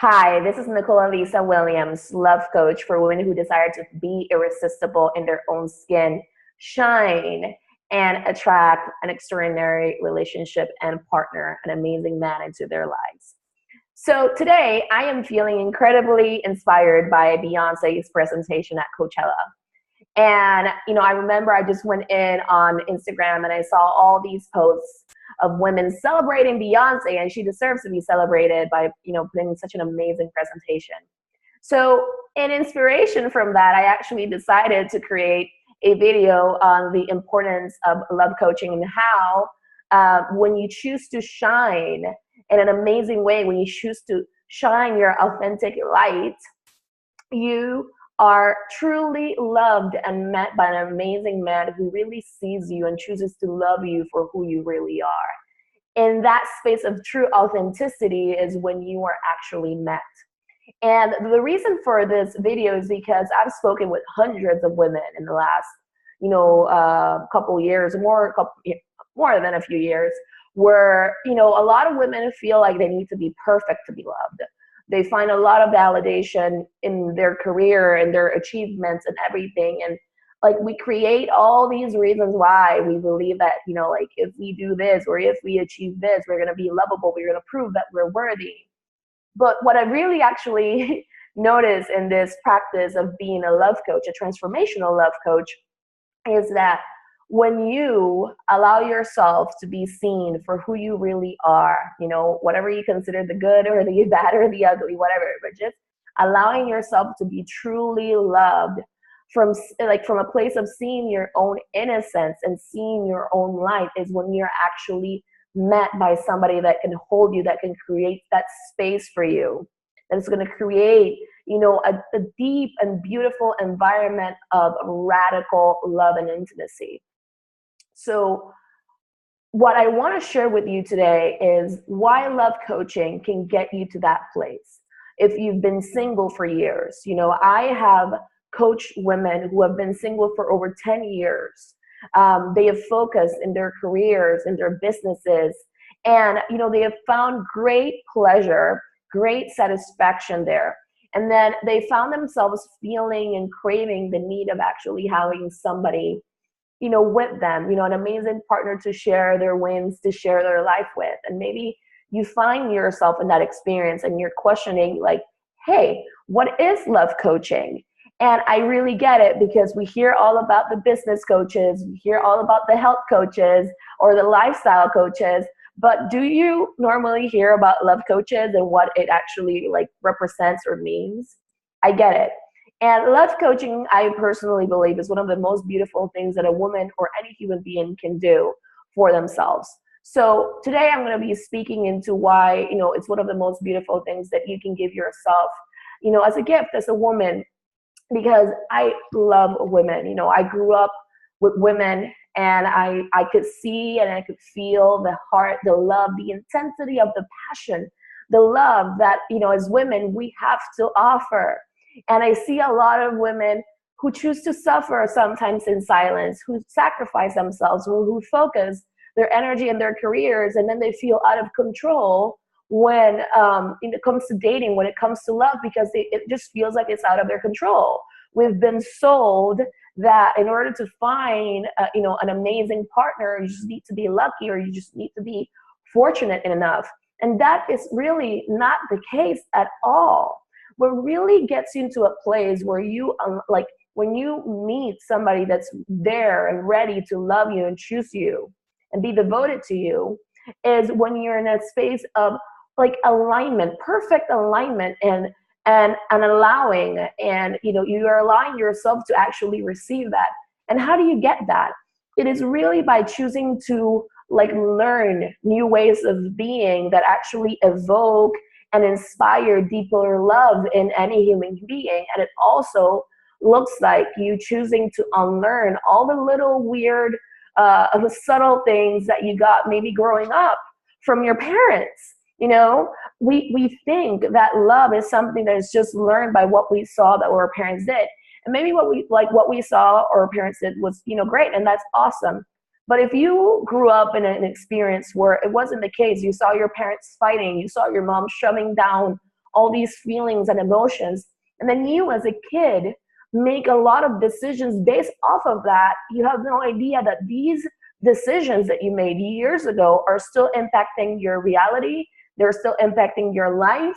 Hi, this is Nicole Lisa Williams, love coach for women who desire to be irresistible in their own skin, shine, and attract an extraordinary relationship and partner, an amazing man into their lives. So today I am feeling incredibly inspired by Beyonce's presentation at Coachella. And, I remember I just went in on Instagram and I saw all these posts of women celebrating Beyonce, and she deserves to be celebrated by, putting such an amazing presentation. So in inspiration from that, I actually decided to create a video on the importance of love coaching and how when you choose to shine in an amazing way, when you choose to shine your authentic light, you are truly loved and met by an amazing man who really sees you and chooses to love you for who you really are. In that space of true authenticity is when you are actually met. And the reason for this video is because I've spoken with hundreds of women in the last, couple years, more than a few years, where, a lot of women feel like they need to be perfect to be loved. They find a lot of validation in their career and their achievements and everything. And we create all these reasons why we believe that, if we do this or if we achieve this, we're going to be lovable. We're going to prove that we're worthy. But what I really actually noticed in this practice of being a love coach, a transformational love coach, is that when you allow yourself to be seen for who you really are, whatever you consider the good or the bad or the ugly, whatever, but just allowing yourself to be truly loved from a place of seeing your own innocence and seeing your own light is when you're actually met by somebody that can hold you, that can create that space for you, that is going to create a deep and beautiful environment of radical love and intimacy. So what I want to share with you today is why love coaching can get you to that place. If you've been single for years, I have coached women who have been single for over 10 years. They have focused in their careers, in their businesses, and, they have found great pleasure, great satisfaction there. And then they found themselves feeling and craving the need of actually having somebody with them, an amazing partner to share their wins, to share their life with. And maybe you find yourself in that experience and you're questioning hey, what is love coaching? And I really get it, because we hear all about the business coaches, we hear all about the health coaches or the lifestyle coaches, but do you normally hear about love coaches and what it actually represents or means? I get it. And love coaching, I personally believe, is one of the most beautiful things that a woman or any human being can do for themselves. So today I'm going to be speaking into why, it's one of the most beautiful things that you can give yourself, as a gift, as a woman, because I love women. I grew up with women, and I could see and I could feel the heart, the love, the intensity of the passion, the love that, as women, we have to offer. And I see a lot of women who choose to suffer sometimes in silence, who sacrifice themselves, who focus their energy and their careers, and then they feel out of control when it comes to dating, when it comes to love, because it just feels like it's out of their control. We've been sold that in order to find an amazing partner, you just need to be lucky, or you just need to be fortunate enough. And that is really not the case at all. What really gets you into a place where you when you meet somebody that's there and ready to love you and choose you and be devoted to you, is when you're in a space of alignment, perfect alignment, and allowing, and you are allowing yourself to actually receive that. And how do you get that? It is really by choosing to learn new ways of being that actually evoke and inspire deeper love in any human being. And it also looks like you choosing to unlearn all the little weird, subtle things that you got maybe growing up from your parents. We think that love is something that is just learned by what we saw that our parents did. And maybe what we saw our parents did was, great, and that's awesome. But if you grew up in an experience where it wasn't the case, you saw your parents fighting, you saw your mom shoving down all these feelings and emotions. And then you as a kid make a lot of decisions based off of that. You have no idea that these decisions that you made years ago are still impacting your reality. They're still impacting your life.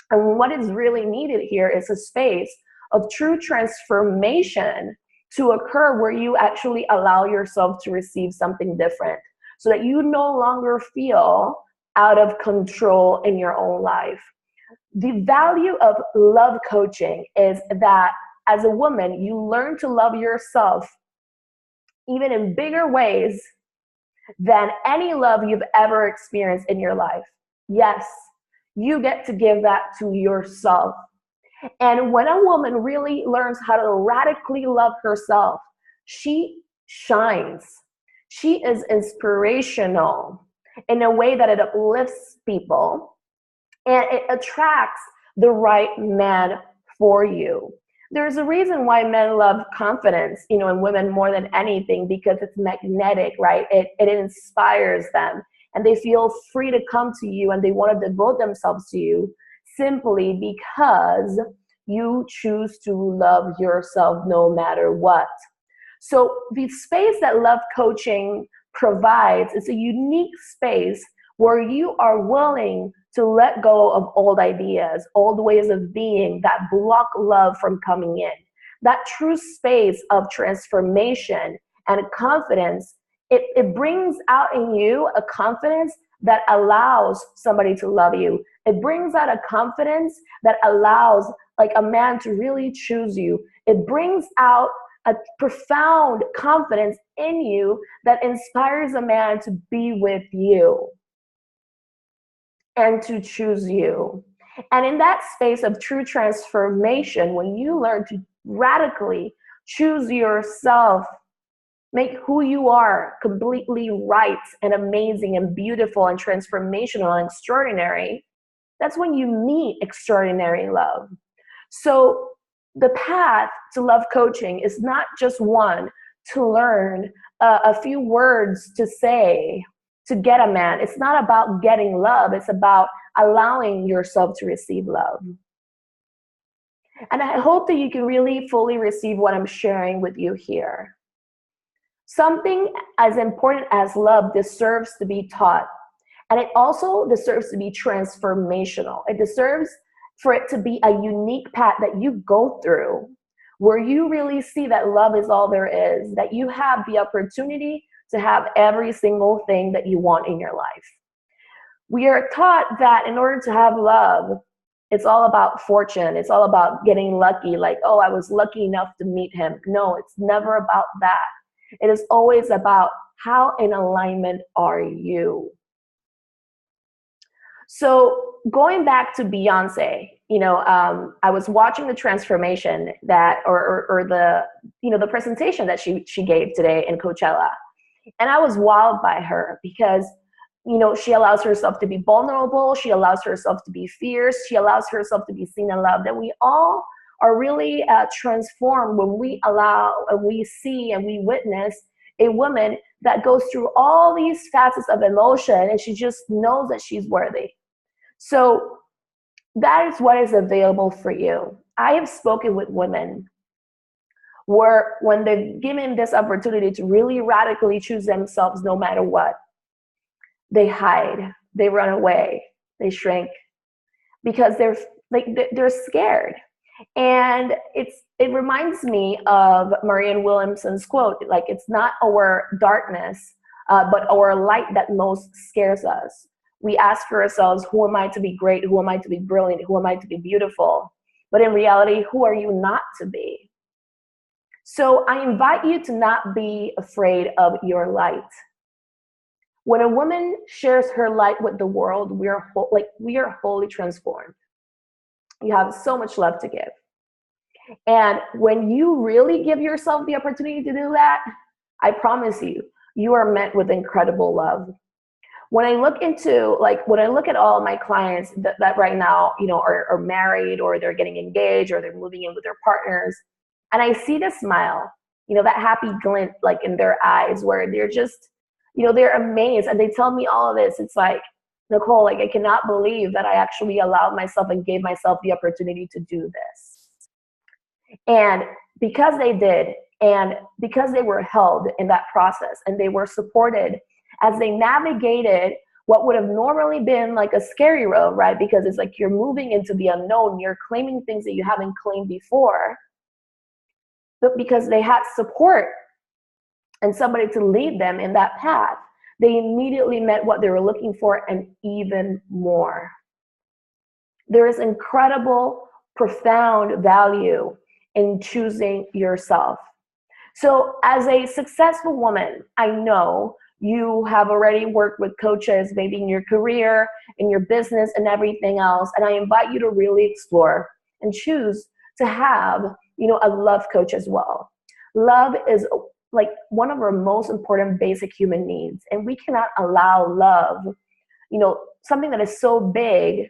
And what is really needed here is a space of true transformation to occur where you actually allow yourself to receive something different so that you no longer feel out of control in your own life. The value of love coaching is that as a woman, you learn to love yourself even in bigger ways than any love you've ever experienced in your life. Yes, you get to give that to yourself. And when a woman really learns how to radically love herself, she shines. She is inspirational in a way that it uplifts people and it attracts the right man for you. There's a reason why men love confidence, in women more than anything, because it's magnetic, right? It inspires them and they feel free to come to you and they want to devote themselves to you simply because you choose to love yourself no matter what. So the space that love coaching provides is a unique space where you are willing to let go of old ideas, old ways of being that block love from coming in. That true space of transformation and confidence, it brings out in you a confidence that allows somebody to love you. It brings out a confidence that allows like a man to really choose you. It brings out a profound confidence in you that inspires a man to be with you and to choose you. And in that space of true transformation, when you learn to radically choose yourself, make who you are completely right and amazing and beautiful and transformational and extraordinary, that's when you meet extraordinary love. So the path to love coaching is not just one to learn a few words to say to get a man. It's not about getting love. It's about allowing yourself to receive love. And I hope that you can really fully receive what I'm sharing with you here. Something as important as love deserves to be taught. And it also deserves to be transformational. It deserves for it to be a unique path that you go through where you really see that love is all there is, that you have the opportunity to have every single thing that you want in your life. We are taught that in order to have love, it's all about fortune. It's all about getting lucky. Like, oh, I was lucky enough to meet him. No, it's never about that. It is always about how in alignment are you? So going back to Beyonce, I was watching the transformation that, or the presentation that she gave today in Coachella, and I was wowed by her because, she allows herself to be vulnerable. She allows herself to be fierce. She allows herself to be seen and loved. And we all are really transformed when we allow, and we see, and we witness a woman that goes through all these facets of emotion, and she just knows that she's worthy. So that is what is available for you. I have spoken with women where when they're given this opportunity to really radically choose themselves no matter what, they hide, they run away, they shrink because they're scared. And it reminds me of Marianne Williamson's quote, like, it's not our darkness, but our light that most scares us. We ask ourselves, who am I to be great? Who am I to be brilliant? Who am I to be beautiful? But in reality, who are you not to be? So I invite you to not be afraid of your light. When a woman shares her light with the world, we are wholly transformed. You have so much love to give. And when you really give yourself the opportunity to do that, I promise you, you are met with incredible love. When I look at all of my clients that right now, are married, or they're getting engaged, or they're moving in with their partners, and I see the smile, that happy glint like in their eyes where they're just, they're amazed, and they tell me all of this. It's like, Nicole, like, I cannot believe that I actually allowed myself and gave myself the opportunity to do this. And because they did, and because they were held in that process and they were supported as they navigated what would have normally been like a scary road, right? Because it's like you're moving into the unknown, you're claiming things that you haven't claimed before. But because they had support and somebody to lead them in that path, they immediately met what they were looking for and even more. There is incredible, profound value in choosing yourself. So as a successful woman, I know you have already worked with coaches, maybe in your career, in your business, and everything else. And I invite you to really explore and choose to have, a love coach as well. Love is like one of our most important basic human needs. And we cannot allow love, something that is so big,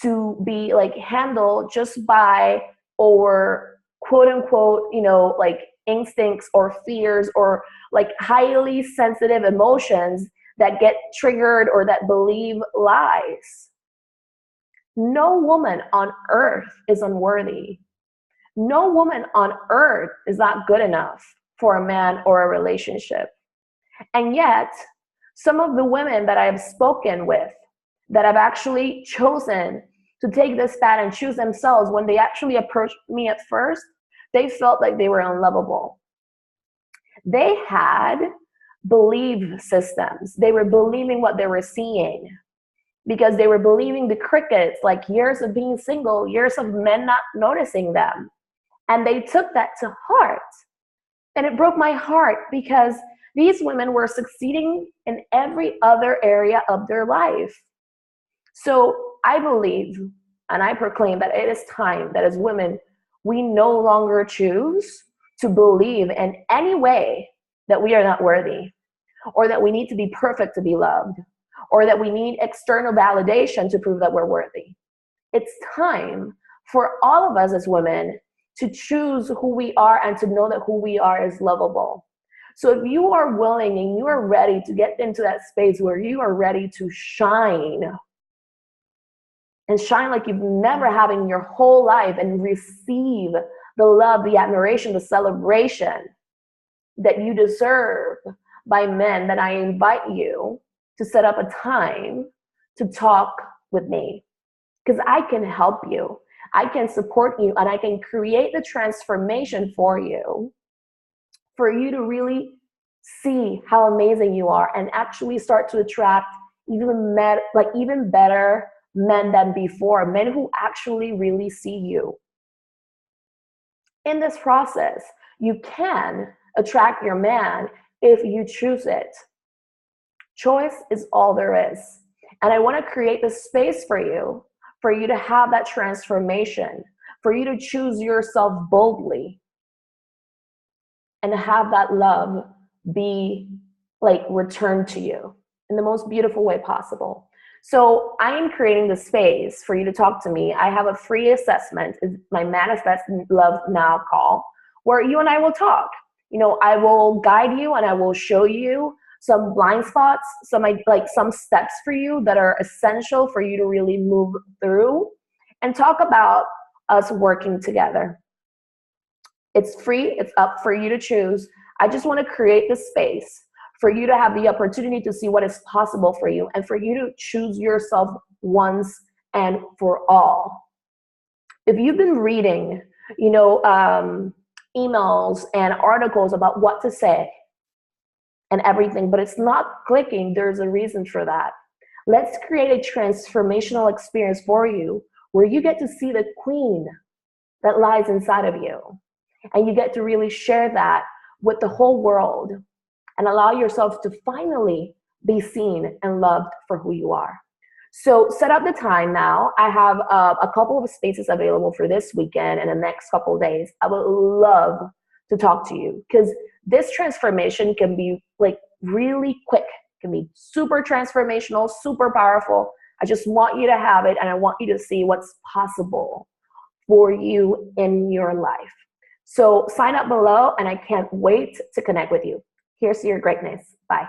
to be like handled just by or quote unquote, like instincts or fears or like highly sensitive emotions that get triggered or that believe lies. No woman on earth is unworthy. No woman on earth is not good enough for a man or a relationship. And yet, some of the women that I have spoken with that have actually chosen to take this path and choose themselves, when they actually approached me at first, they felt like they were unlovable. They had belief systems. They were believing what they were seeing because they were believing the crickets, like years of being single, years of men not noticing them. And they took that to heart. And it broke my heart because these women were succeeding in every other area of their life. So I believe and I proclaim that it is time that as women, we no longer choose to believe in any way that we are not worthy, or that we need to be perfect to be loved, or that we need external validation to prove that we're worthy. It's time for all of us as women to choose who we are and to know that who we are is lovable. So if you are willing and you are ready to get into that space where you are ready to shine, and shine like you've never had in your whole life, and receive the love, the admiration, the celebration that you deserve by men, then I invite you to set up a time to talk with me, because I can help you. I can support you, and I can create the transformation for you to really see how amazing you are and actually start to attract even better men than before, men who actually really see you. In this process, you can attract your man if you choose it. Choice is all there is. And I want to create the space for you to have that transformation, for you to choose yourself boldly and have that love be like returned to you in the most beautiful way possible. So I am creating the space for you to talk to me. I have a free assessment, it's my Manifest Love Now call, where you and I will talk. I will guide you and I will show you some blind spots, some steps for you that are essential for you to really move through, and talk about us working together. It's free, it's up for you to choose. I just want to create the space for you to have the opportunity to see what is possible for you and for you to choose yourself once and for all. If you've been reading, emails and articles about what to say and everything, but it's not clicking, there's a reason for that. Let's create a transformational experience for you where you get to see the queen that lies inside of you. And you get to really share that with the whole world and allow yourself to finally be seen and loved for who you are. So set up the time now. I have a couple of spaces available for this weekend and the next couple of days. I would love to talk to you because this transformation can be like really quick, can be super transformational, super powerful. I just want you to have it and I want you to see what's possible for you in your life. So sign up below and I can't wait to connect with you. Here's to your greatness. Bye.